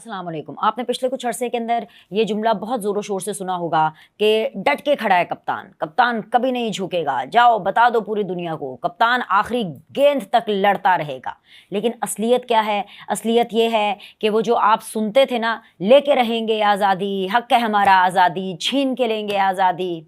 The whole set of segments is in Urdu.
السلام علیکم. آپ نے پچھلے کچھ عرصے کے اندر یہ جملہ بہت زور و شور سے سنا ہوگا کہ ڈٹ کے کھڑا ہے کپتان، کپتان کبھی نہیں جھکے گا، جاؤ بتا دو پوری دنیا کو، کپتان آخری گیند تک لڑتا رہے گا. لیکن اصلیت کیا ہے؟ اصلیت یہ ہے کہ وہ جو آپ سنتے تھے نا، لے کے رہیں گے آزادی، حق ہے ہمارا آزادی، چھین کے لیں گے آزادی،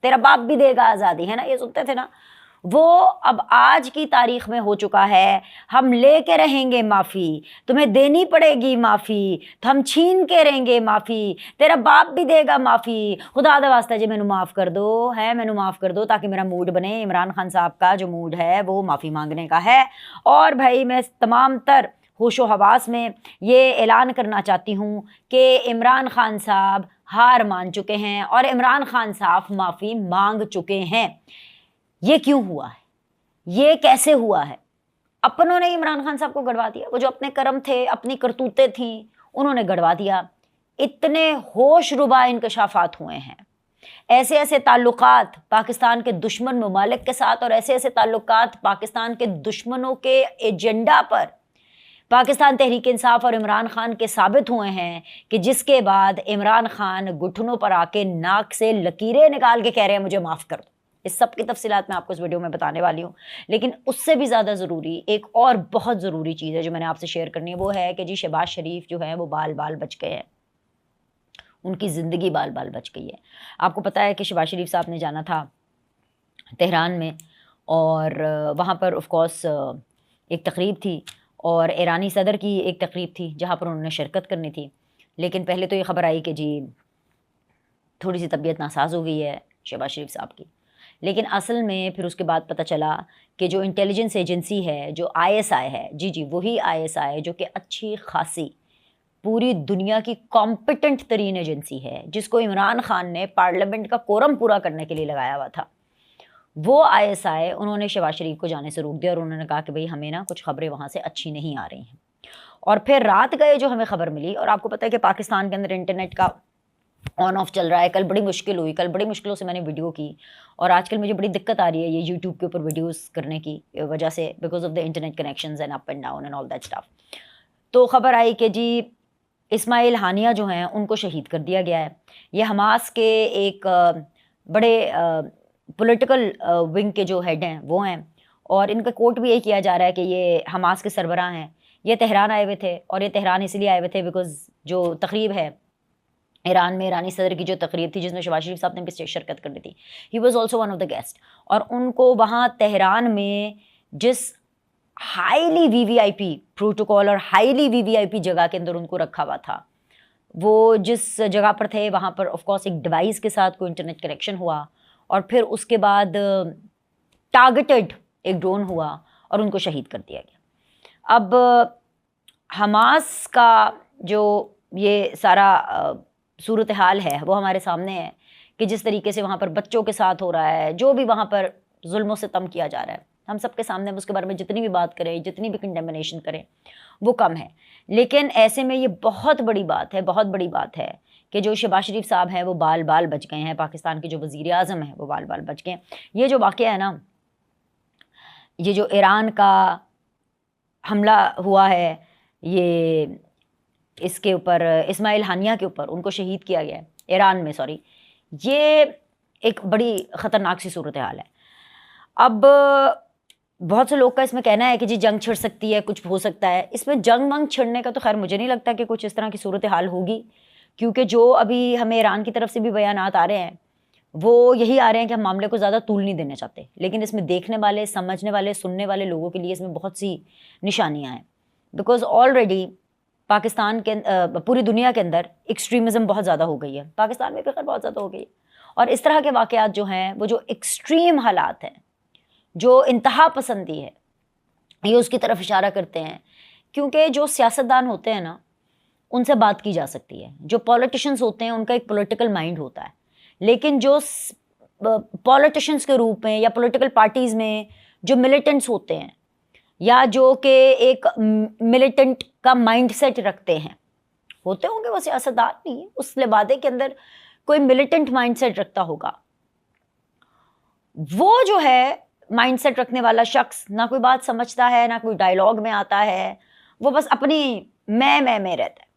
تیرا باپ بھی دے گا آزادی، ہے نا، یہ سنتے تھے نا، وہ اب آج کی تاریخ میں ہو چکا ہے. ہم لے کے رہیں گے معافی، تمہیں دینی پڑے گی معافی، تو ہم چھین کے رہیں گے معافی، تیرا باپ بھی دے گا معافی، خدا دا واسطہ جی مینوں معاف کر دو، مینوں معاف کر دو تاکہ میرا موڈ بنے. عمران خان صاحب کا جو موڈ ہے وہ معافی مانگنے کا ہے. اور بھائی میں تمام تر ہوش و حواس میں یہ اعلان کرنا چاہتی ہوں کہ عمران خان صاحب ہار مان چکے ہیں اور عمران خان صاحب معافی مانگ چکے ہیں. یہ کیوں ہوا ہے؟ یہ کیسے ہوا ہے؟ اپنوں نے عمران خان صاحب کو گڑوا دیا. وہ جو اپنے کرم تھے، اپنی کرتوتیں تھیں، انہوں نے گڑوا دیا. اتنے ہوش ربا انکشافات ہوئے ہیں، ایسے ایسے تعلقات پاکستان کے دشمن ممالک کے ساتھ اور ایسے ایسے تعلقات پاکستان کے دشمنوں کے ایجنڈا پر پاکستان تحریک انصاف اور عمران خان کے ثابت ہوئے ہیں کہ جس کے بعد عمران خان گھٹنوں پر آ کے ناک سے لکیریں نکال کے کہہ رہے ہیں مجھے معاف کر دو. اس سب کی تفصیلات میں آپ کو اس ویڈیو میں بتانے والی ہوں. لیکن اس سے بھی زیادہ ضروری ایک اور بہت ضروری چیز ہے جو میں نے آپ سے شیئر کرنی ہے، وہ ہے کہ جی شہباز شریف جو ہے وہ بال بال بچ گئے ہیں، ان کی زندگی بال بال بچ گئی ہے. آپ کو پتہ ہے کہ شہباز شریف صاحب نے جانا تھا تہران میں، اور وہاں پر آف کورس ایک تقریب تھی اور ایرانی صدر کی ایک تقریب تھی جہاں پر انہوں نے شرکت کرنی تھی. لیکن پہلے تو یہ خبر آئی کہ جی تھوڑی سی طبیعت ناساز ہو گئی ہے شہباز شریف صاحب کی. لیکن اصل میں پھر اس کے بعد پتہ چلا کہ جو انٹیلیجنس ایجنسی ہے، جو ISI ہے، جی وہی ISI جو کہ اچھی خاصی پوری دنیا کی کمپیٹنٹ ترین ایجنسی ہے، جس کو عمران خان نے پارلیمنٹ کا کورم پورا کرنے کے لیے لگایا ہوا تھا، وہ ISI انہوں نے شہباز شریف کو جانے سے روک دیا اور انہوں نے کہا کہ بھئی ہمیں نا کچھ خبریں وہاں سے اچھی نہیں آ رہی ہیں. اور پھر رات گئے جو ہمیں خبر ملی، اور آپ کو پتہ ہے کہ پاکستان کے اندر انٹرنیٹ کا آن آف چل رہا ہے. کل بڑی مشکل ہوئی، کل بڑی مشکلوں سے میں نے ویڈیو کی، اور آج کل مجھے بڑی دقت آ رہی ہے یہ یوٹیوب کے اوپر ویڈیوز کرنے کی وجہ سے، because of the internet connections and up and down and all that stuff. تو خبر آئی کہ جی اسماعیل ہانیہ جو ہیں ان کو شہید کر دیا گیا ہے. یہ حماس کے ایک بڑے پولیٹیکل ونگ کے جو ہیڈ ہیں وہ ہیں، اور ان کا کوٹ بھی یہ کیا جا رہا ہے کہ یہ حماس کے سربراہ ہیں. یہ تہران آئے ہوئے تھے، اور یہ تہران اس لیے آئے ہوئے تھے بیکاز جو تقریب ہے ایران میں، ایرانی صدر کی جو تقریب تھی جس میں شہباز شریف صاحب نے بھی شرکت کرنی تھی، he was also one of the guest. اور ان کو وہاں تہران میں جس ہائیلی VVIP پروٹوکول اور ہائیلی VVIP جگہ کے اندر ان کو رکھا ہوا تھا، وہ جس جگہ پر تھے وہاں پر آف کورس ایک ڈیوائس کے ساتھ کوئی انٹرنیٹ کنیکشن ہوا، اور پھر اس کے بعد ٹارگٹڈ ایک ڈرون ہوا اور ان کو شہید کر دیا گیا. اب حماس کا جو یہ سارا صورتحال ہے وہ ہمارے سامنے ہے کہ جس طریقے سے وہاں پر بچوں کے ساتھ ہو رہا ہے، جو بھی وہاں پر ظلم و ستم کیا جا رہا ہے، ہم سب کے سامنے اس کے بارے میں جتنی بھی بات کریں، جتنی بھی کنڈیمنیشن کریں وہ کم ہے. لیکن ایسے میں یہ بہت بڑی بات ہے، بہت بڑی بات ہے کہ جو شہباز شریف صاحب ہیں وہ بال بال بچ گئے ہیں، پاکستان کے جو وزیر اعظم ہیں وہ بال بال بچ گئے ہیں. یہ جو واقعہ ہے نا، یہ جو ایران کا حملہ ہوا ہے، یہ اس کے اوپر اسماعیل ہانیہ کے اوپر ان کو شہید کیا گیا ہے ایران میں، یہ ایک بڑی خطرناک سی صورتحال ہے. اب بہت سے لوگ کا اس میں کہنا ہے کہ جی جنگ چھڑ سکتی ہے، کچھ ہو سکتا ہے. اس میں جنگ منگ چھڑنے کا تو خیر مجھے نہیں لگتا کہ کچھ اس طرح کی صورتحال ہوگی، کیونکہ جو ابھی ہمیں ایران کی طرف سے بھی بیانات آ رہے ہیں وہ یہی آ رہے ہیں کہ ہم معاملے کو زیادہ طول نہیں دینا چاہتے. لیکن اس میں دیکھنے والے، سمجھنے والے، سننے والے لوگوں کے لیے اس میں بہت سی نشانیاں ہیں، بیکاز آلریڈی پاکستان کے پوری دنیا کے اندر ایکسٹریمزم بہت زیادہ ہو گئی ہے، پاکستان میں بھی خیر بہت زیادہ ہو گئی ہے. اور اس طرح کے واقعات جو ہیں وہ جو ایکسٹریم حالات ہیں، جو انتہا پسندی ہے، یہ اس کی طرف اشارہ کرتے ہیں. کیونکہ جو سیاستدان ہوتے ہیں نا ان سے بات کی جا سکتی ہے، جو پولیٹیشنز ہوتے ہیں ان کا ایک پولیٹیکل مائنڈ ہوتا ہے، لیکن جو پولیٹیشنز کے روپ میں یا پولیٹیکل پارٹیز میں جو ملیٹنٹس ہوتے ہیں یا جو کہ ایک ملیٹنٹ کا مائنڈ سیٹ رکھتے ہیں، ہوتے ہوں گے وہ سیاستدان نہیں، اس لبادے کے اندر کوئی ملیٹنٹ مائنڈ سیٹ رکھتا ہوگا. وہ جو ہے مائنڈ سیٹ رکھنے والا شخص نہ کوئی بات سمجھتا ہے، نہ کوئی ڈائلاگ میں آتا ہے، وہ بس اپنی میں رہتا ہے.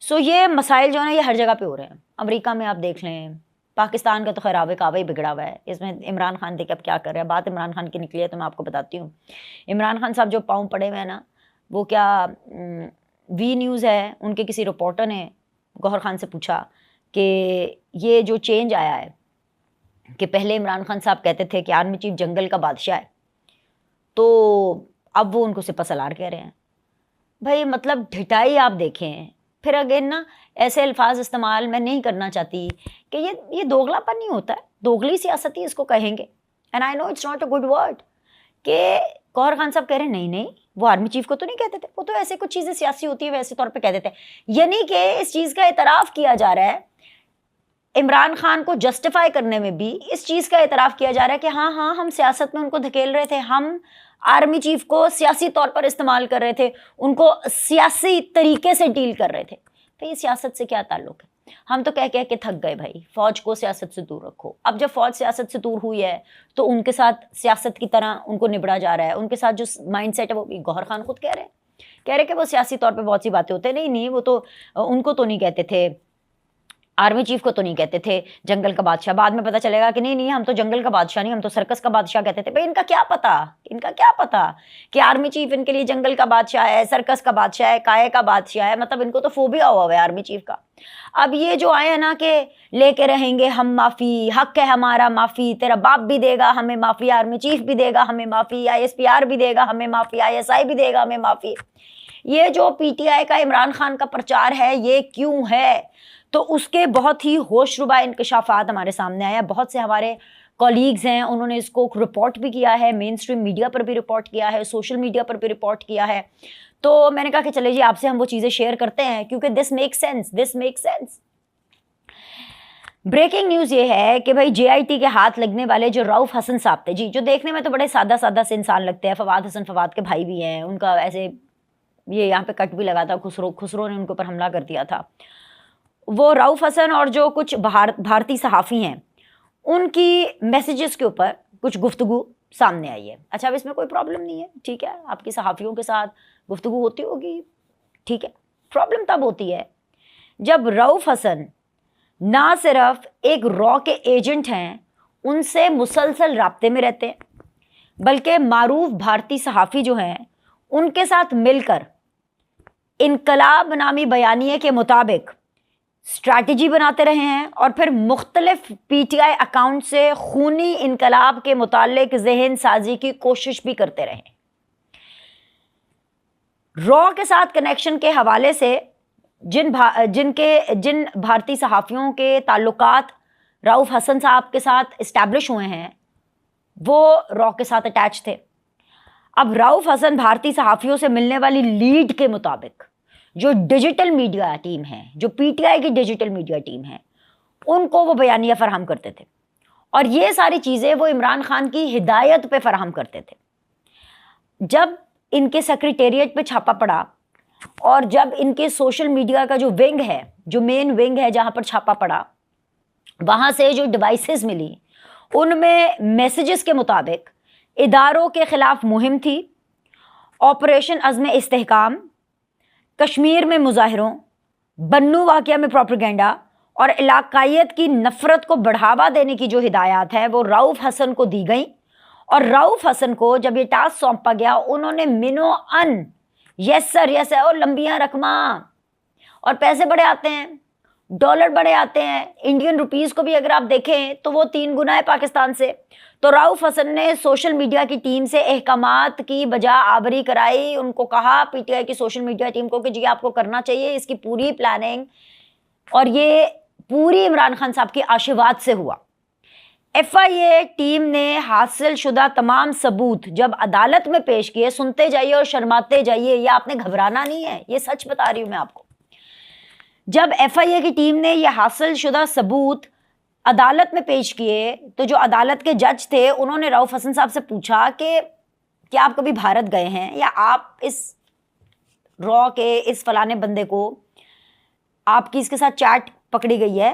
سو یہ مسائل جو ہیں یہ ہر جگہ پہ ہو رہے ہیں. امریکہ میں آپ دیکھ لیں, پاکستان کا تو خیر آوے کعوے بگڑا ہوا ہے, اس میں عمران خان دیکھ اب کیا کر رہے ہیں. بات عمران خان کی نکلی ہے تو میں آپ کو بتاتی ہوں. عمران خان صاحب جو پاؤں پڑے ہوئے ہیں نا, وہ کیا وی نیوز ہے, ان کے کسی رپورٹر نے گوہر خان سے پوچھا کہ یہ جو چینج آیا ہے کہ پہلے عمران خان صاحب کہتے تھے کہ آرمی چیف جنگل کا بادشاہ ہے, تو اب وہ ان کو سپہ سالار کہہ رہے ہیں. بھائی مطلب ڈھٹائی آپ دیکھیں. پھر اگین نا ایسے الفاظ استعمال میں نہیں کرنا چاہتی کہ یہ دوغلا پن نہیں ہوتا ہے, دوغلی سیاستی اس کو کہیں گے. And I know it's not a good word کہ گوہر خان صاحب کہہ رہے ہیں نہیں وہ آرمی چیف کو تو نہیں کہتے تھے, وہ تو ایسے کچھ چیزیں سیاسی ہوتی ہیں ویسے طور پہ کہہ دیتے ہیں. یعنی کہ اس چیز کا اعتراف کیا جا رہا ہے, عمران خان کو جسٹیفائی کرنے میں بھی اس چیز کا اعتراف کیا جا رہا ہے کہ ہاں ہم سیاست میں ان کو دھکیل رہے تھے, ہم آرمی چیف کو سیاسی طور پر استعمال کر رہے تھے, ان کو سیاسی طریقے سے ڈیل کر رہے تھے. تو یہ سیاست سے کیا تعلق ہے؟ ہم تو کہہ کے تھک گئے بھائی, فوج کو سیاست سے دور رکھو. اب جب فوج سیاست سے دور ہوئی ہے تو ان کے ساتھ سیاست کی طرح ان کو نبڑا جا رہا ہے. ان کے ساتھ جو مائنڈ سیٹ ہے وہ گوہر خان خود کہہ رہے ہیں کہ وہ سیاسی طور پہ بہت سی باتیں ہوتے ہیں. نہیں وہ تو ان کو تو نہیں کہتے تھے, آرمی چیف کو تو نہیں کہتے تھے جنگل کا بادشاہ. بعد میں پتہ چلے گا کہ نہیں ہم تو جنگل کا بادشاہ نہیں, ہم تو سرکس کا بادشاہ کہتے تھے. بھائی ان کا کیا پتا کہ آرمی چیف ان کے لیے جنگل کا بادشاہ ہے, سرکس کا بادشاہ ہے, کائے کا بادشاہ ہے. مطلب ان کو تو فوبیا ہوا ہے آرمی چیف کا. اب یہ جو آئے ہیں نا کہ لے کے رہیں گے ہم معافی, حق ہے ہمارا معافی, تیرا باپ بھی دے گا ہمیں معافی, آرمی چیف بھی دے گا ہمیں معافی, ISPR بھی دے گا ہمیں معافی, ISI بھی دے گا ہمیں معافی. یہ جو PTI کا عمران خان کا پرچار ہے یہ کیوں ہے؟ تو اس کے بہت ہی ہوش ربا انکشافات ہمارے سامنے آیا. بہت سے ہمارے کولیگز ہیں, انہوں نے اس کو رپورٹ بھی کیا ہے, مین اسٹریم میڈیا پر بھی رپورٹ کیا ہے, سوشل میڈیا پر بھی رپورٹ کیا ہے. تو میں نے کہا کہ چلے جی آپ سے ہم وہ چیزیں شیئر کرتے ہیں کیونکہ this make sense. Breaking news یہ ہے کہ بھائی JIT کے ہاتھ لگنے والے جو رؤف حسن صاحب تھے, جو دیکھنے میں تو بڑے سادہ سے انسان لگتے ہیں, فواد حسن فواد کے بھائی بھی ہیں, ان کا ایسے یہ یہاں پہ کٹ بھی لگا تھا, خسرو نے ان کے اوپر حملہ کر دیا تھا. وہ رؤف حسن اور جو کچھ بھارتی صحافی ہیں ان کی میسیجز کے اوپر کچھ گفتگو سامنے آئی ہے. اچھا اب اس میں کوئی پرابلم نہیں ہے, ٹھیک ہے, آپ کی صحافیوں کے ساتھ گفتگو ہوتی ہوگی, ٹھیک ہے. پرابلم تب ہوتی ہے جب رؤف حسن نہ صرف ایک را کے ایجنٹ ہیں, ان سے مسلسل رابطے میں رہتے ہیں, بلکہ معروف بھارتی صحافی جو ہیں ان کے ساتھ مل کر انقلاب نامی بیانیے کے مطابق اسٹریٹجی بناتے رہے ہیں, اور پھر مختلف PTI اکاؤنٹ سے خونی انقلاب کے متعلق ذہن سازی کی کوشش بھی کرتے رہے. را کے ساتھ کنیکشن کے حوالے سے جن بھارتی صحافیوں کے تعلقات رؤف حسن صاحب کے ساتھ اسٹیبلش ہوئے ہیں وہ را کے ساتھ اٹیچ تھے. اب رؤف حسن بھارتی صحافیوں سے ملنے والی لیڈ کے مطابق جو ڈیجیٹل میڈیا ٹیم ہے, جو PTI کی ڈیجیٹل میڈیا ٹیم ہے, ان کو وہ بیانیہ فراہم کرتے تھے, اور یہ ساری چیزیں وہ عمران خان کی ہدایت پہ فراہم کرتے تھے. جب ان کے سیکریٹریٹ پہ چھاپا پڑا اور جب ان کے سوشل میڈیا کا جو ونگ ہے, جو مین ونگ ہے جہاں پر چھاپا پڑا, وہاں سے جو ڈیوائسز ملی ان میں میسیجز کے مطابق اداروں کے خلاف مہم تھی, آپریشن عزم استحکام, کشمیر میں مظاہروں, بنو واقعہ میں پروپیگنڈا اور علاقائیت کی نفرت کو بڑھاوا دینے کی جو ہدایات ہے وہ رؤف حسن کو دی گئیں. اور رؤف حسن کو جب یہ ٹاسک سونپا گیا انہوں نے منو ان یس سر اور لمبیاں رقماں, اور پیسے بڑے آتے ہیں, ڈالر بڑے آتے ہیں, انڈین روپیز کو بھی اگر آپ دیکھیں تو وہ 3 گنا ہے پاکستان سے. تو رؤف حسن نے سوشل میڈیا کی ٹیم سے احکامات کی بجا آوری کرائی, ان کو کہا PTI کی سوشل میڈیا ٹیم کو کہ جی آپ کو کرنا چاہیے, اس کی پوری پلاننگ, اور یہ پوری عمران خان صاحب کی آشیواد سے ہوا. FIA ٹیم نے حاصل شدہ تمام ثبوت جب عدالت میں پیش کیے, سنتے جائیے اور شرماتے جائیے, یہ آپ نے گھبرانا نہیں ہے, یہ سچ بتا رہی ہوں میں آپ کو. جب FIA کی ٹیم نے یہ حاصل شدہ ثبوت عدالت میں پیش کیے تو جو عدالت کے جج تھے انہوں نے رؤف حسن صاحب سے پوچھا کہ کیا آپ کبھی بھارت گئے ہیں, یا آپ اس را کے اس فلانے بندے کو, آپ کی اس کے ساتھ چیٹ پکڑی گئی ہے,